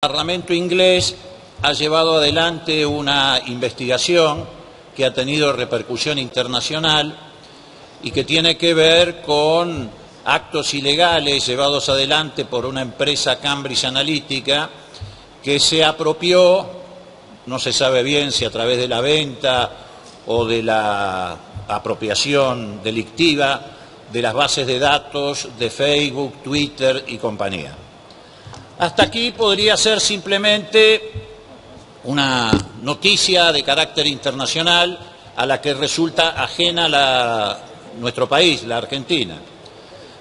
El Parlamento inglés ha llevado adelante una investigación que ha tenido repercusión internacional y que tiene que ver con actos ilegales llevados adelante por una empresa Cambridge Analytica que se apropió, no se sabe bien si a través de la venta o de la apropiación delictiva, de las bases de datos de Facebook, Twitter y compañía. Hasta aquí podría ser simplemente una noticia de carácter internacional a la que resulta ajena nuestro país, la Argentina.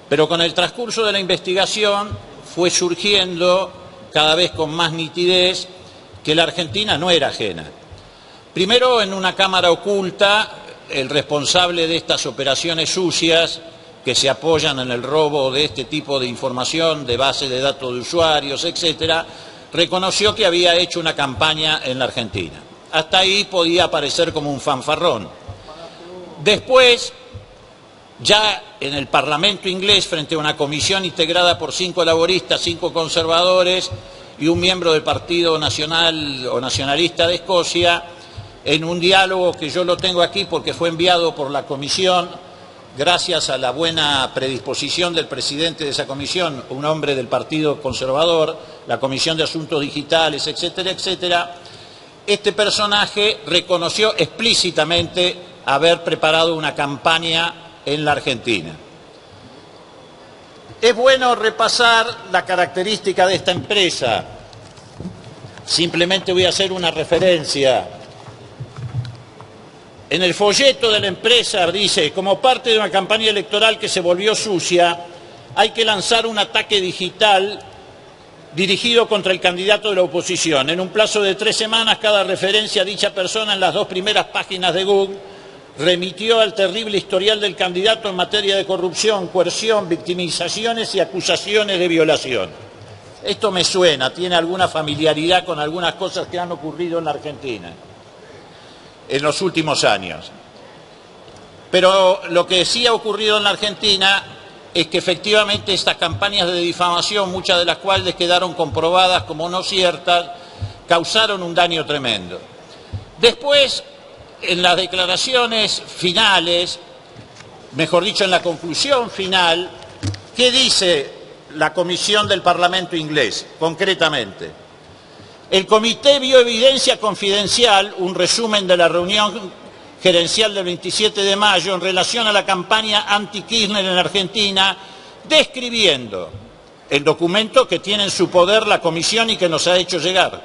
Pero con el transcurso de la investigación fue surgiendo cada vez con más nitidez que la Argentina no era ajena. Primero, en una cámara oculta, el responsable de estas operaciones sucias que se apoyan en el robo de este tipo de información, de bases de datos de usuarios, etcétera, reconoció que había hecho una campaña en la Argentina. Hasta ahí podía parecer como un fanfarrón. Después, ya en el Parlamento inglés, frente a una comisión integrada por 5 laboristas, 5 conservadores y un miembro del Partido Nacional o Nacionalista de Escocia, en un diálogo que yo lo tengo aquí porque fue enviado por la comisión, gracias a la buena predisposición del presidente de esa comisión, un hombre del Partido Conservador, la Comisión de Asuntos Digitales, etcétera, etcétera, este personaje reconoció explícitamente haber preparado una campaña en la Argentina. Es bueno repasar la característica de esta empresa. Simplemente voy a hacer una referencia. En el folleto de la empresa dice, como parte de una campaña electoral que se volvió sucia, hay que lanzar un ataque digital dirigido contra el candidato de la oposición. En un plazo de 3 semanas, cada referencia a dicha persona en las 2 primeras páginas de Google remitió al terrible historial del candidato en materia de corrupción, coerción, victimizaciones y acusaciones de violación. Esto me suena, tiene alguna familiaridad con algunas cosas que han ocurrido en la Argentina en los últimos años. Pero lo que sí ha ocurrido en la Argentina es que efectivamente estas campañas de difamación, muchas de las cuales quedaron comprobadas como no ciertas, causaron un daño tremendo. Después, en las declaraciones finales, mejor dicho, en la conclusión final, ¿qué dice la comisión del Parlamento inglés concretamente? El comité vio evidencia confidencial, un resumen de la reunión gerencial del 27 de mayo en relación a la campaña anti-Kirchner en Argentina, describiendo el documento que tiene en su poder la comisión y que nos ha hecho llegar.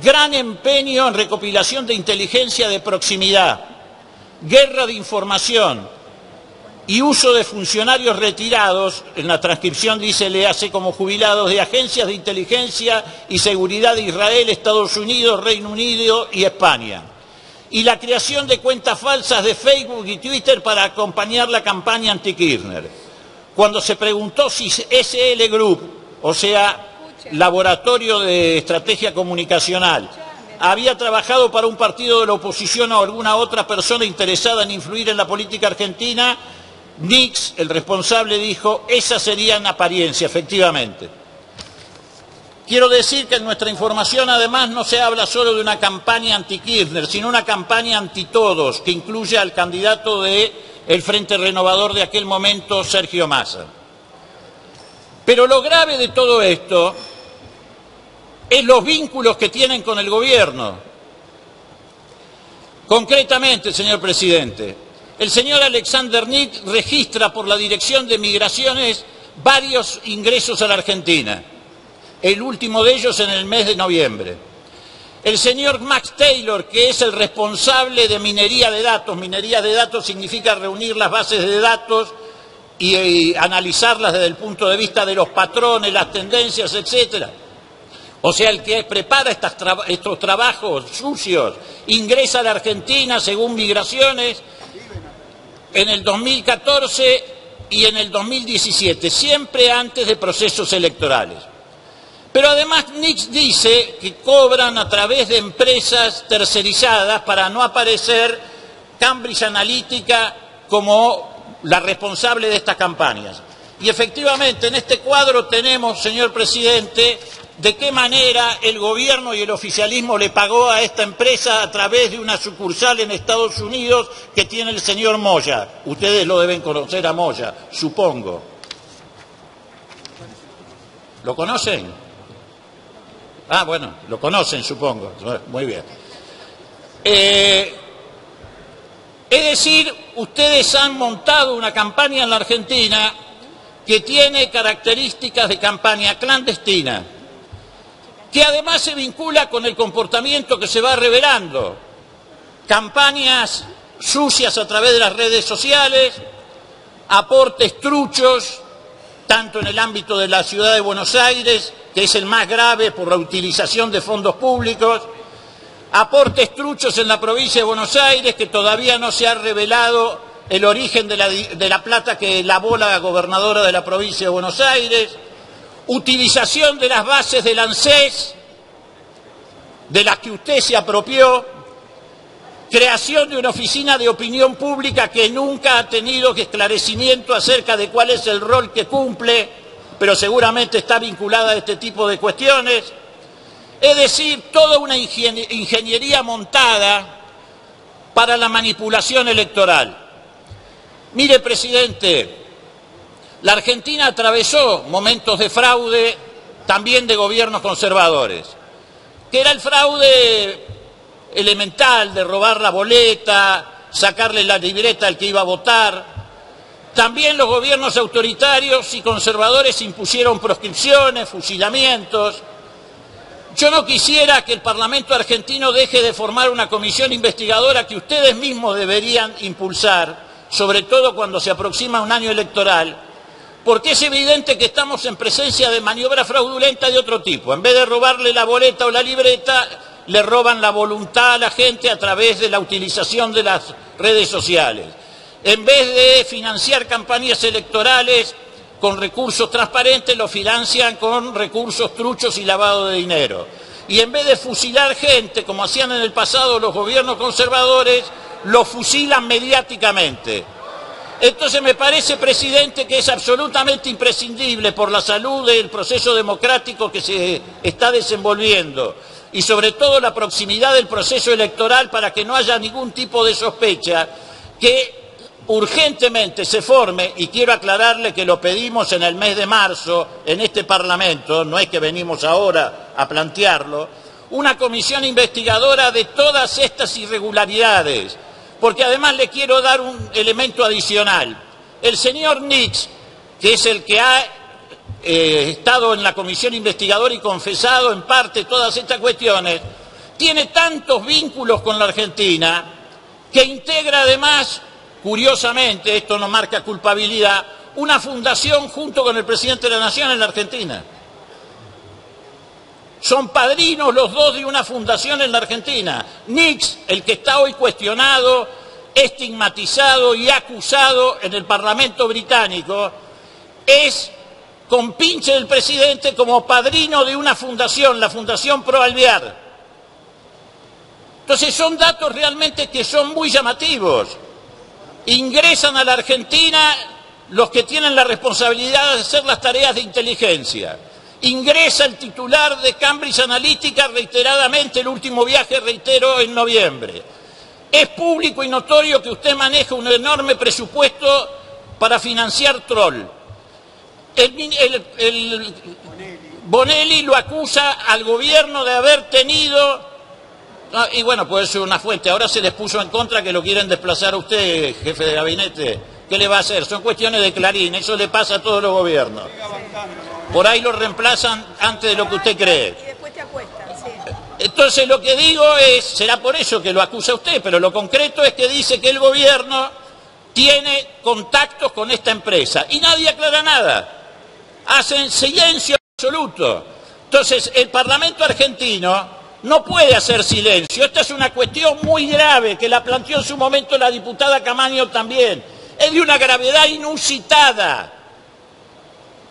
Gran empeño en recopilación de inteligencia de proximidad, guerra de información y uso de funcionarios retirados, en la transcripción dice, le hace como jubilados, de agencias de inteligencia y seguridad de Israel, Estados Unidos, Reino Unido y España. Y la creación de cuentas falsas de Facebook y Twitter para acompañar la campaña anti-Kirchner. Cuando se preguntó si SL Group, o sea, Laboratorio de Estrategia Comunicacional, había trabajado para un partido de la oposición o alguna otra persona interesada en influir en la política argentina, Nix, el responsable, dijo, esa sería en apariencia, efectivamente. Quiero decir que en nuestra información además no se habla solo de una campaña anti-Kirchner, sino una campaña anti-todos, que incluye al candidato del Frente Renovador de aquel momento, Sergio Massa. Pero lo grave de todo esto es los vínculos que tienen con el gobierno. Concretamente, señor presidente, el señor Alexander Nix registra por la Dirección de Migraciones varios ingresos a la Argentina, el último de ellos en el mes de noviembre. El señor Max Taylor, que es el responsable de minería de datos significa reunir las bases de datos y analizarlas desde el punto de vista de los patrones, las tendencias, etcétera. O sea, el que prepara estos trabajos sucios, ingresa a la Argentina según Migraciones en el 2014 y en el 2017, siempre antes de procesos electorales. Pero además Nix dice que cobran a través de empresas tercerizadas para no aparecer Cambridge Analytica como la responsable de estas campañas. Y efectivamente en este cuadro tenemos, señor presidente, de qué manera el gobierno y el oficialismo le pagó a esta empresa a través de una sucursal en Estados Unidos que tiene el señor Moya. Ustedes lo deben conocer a Moya, supongo. ¿Lo conocen? Ah, bueno, lo conocen, supongo. Muy bien. Es decir, ustedes han montado una campaña en la Argentina que tiene características de campaña clandestina, que además se vincula con el comportamiento que se va revelando. Campañas sucias a través de las redes sociales, aportes truchos, tanto en el ámbito de la ciudad de Buenos Aires, que es el más grave por la utilización de fondos públicos, aportes truchos en la provincia de Buenos Aires, que todavía no se ha revelado el origen de la plata que lavó la gobernadora de la provincia de Buenos Aires, utilización de las bases del ANSES, de las que usted se apropió, creación de una oficina de opinión pública que nunca ha tenido esclarecimiento acerca de cuál es el rol que cumple, pero seguramente está vinculada a este tipo de cuestiones. Es decir, toda una ingeniería montada para la manipulación electoral. Mire, presidente, la Argentina atravesó momentos de fraude, también de gobiernos conservadores, que era el fraude elemental de robar la boleta, sacarle la libreta al que iba a votar. También los gobiernos autoritarios y conservadores impusieron proscripciones, fusilamientos. Yo no quisiera que el Parlamento argentino deje de formar una comisión investigadora que ustedes mismos deberían impulsar, sobre todo cuando se aproxima un año electoral, porque es evidente que estamos en presencia de maniobra fraudulenta de otro tipo. En vez de robarle la boleta o la libreta, le roban la voluntad a la gente a través de la utilización de las redes sociales. En vez de financiar campañas electorales con recursos transparentes, lo financian con recursos truchos y lavado de dinero. Y en vez de fusilar gente, como hacían en el pasado los gobiernos conservadores, lo fusilan mediáticamente. Entonces me parece, presidente, que es absolutamente imprescindible por la salud del proceso democrático que se está desenvolviendo y sobre todo la proximidad del proceso electoral para que no haya ningún tipo de sospecha, que urgentemente se forme, y quiero aclararle que lo pedimos en el mes de marzo en este Parlamento, no es que venimos ahora a plantearlo, una comisión investigadora de todas estas irregularidades. Porque además le quiero dar un elemento adicional. El señor Nix, que es el que ha estado en la comisión investigadora y confesado en parte todas estas cuestiones, tiene tantos vínculos con la Argentina que integra además, curiosamente, esto no marca culpabilidad, una fundación junto con el presidente de la Nación en la Argentina. Son padrinos los dos de una fundación en la Argentina. Nix, el que está hoy cuestionado, estigmatizado y acusado en el Parlamento británico, es compinche del presidente como padrino de una fundación, la Fundación Pro Alvear. Entonces son datos realmente que son muy llamativos. Ingresan a la Argentina los que tienen la responsabilidad de hacer las tareas de inteligencia. Ingresa el titular de Cambridge Analytica reiteradamente, el último viaje, reitero, en noviembre. Es público y notorio que usted maneja un enorme presupuesto para financiar troll. Bonelli lo acusa al gobierno de haber tenido, y bueno, puede ser una fuente, ahora se les puso en contra que lo quieren desplazar a usted, jefe de gabinete. ¿Qué le va a hacer? Son cuestiones de Clarín, eso le pasa a todos los gobiernos. Por ahí lo reemplazan antes de lo que usted cree. Y después te acuestan, sí. Entonces lo que digo es, será por eso que lo acusa usted, pero lo concreto es que dice que el gobierno tiene contactos con esta empresa y nadie aclara nada. Hacen silencio absoluto. Entonces el Parlamento argentino no puede hacer silencio. Esta es una cuestión muy grave que la planteó en su momento la diputada Camaño también. Es de una gravedad inusitada.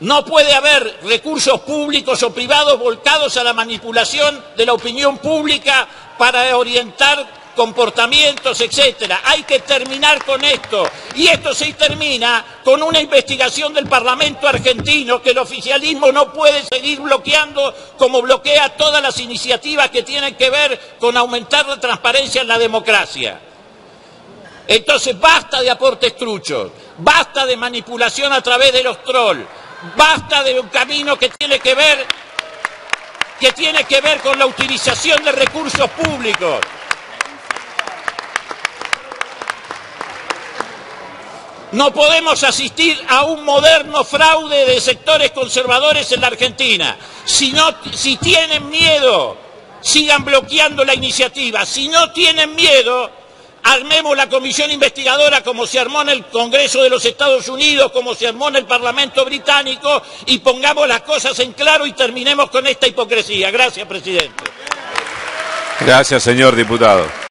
No puede haber recursos públicos o privados volcados a la manipulación de la opinión pública para orientar comportamientos, etcétera. Hay que terminar con esto. Y esto se termina con una investigación del Parlamento argentino que el oficialismo no puede seguir bloqueando como bloquea todas las iniciativas que tienen que ver con aumentar la transparencia en la democracia. Entonces basta de aportes truchos, basta de manipulación a través de los trolls, basta de un camino que tiene que ver con la utilización de recursos públicos. No podemos asistir a un moderno fraude de sectores conservadores en la Argentina. Si tienen miedo, sigan bloqueando la iniciativa. Si no tienen miedo, armemos la comisión investigadora como se armó en el Congreso de los Estados Unidos, como se armó en el Parlamento británico, y pongamos las cosas en claro y terminemos con esta hipocresía. Gracias, presidente. Gracias, señor diputado.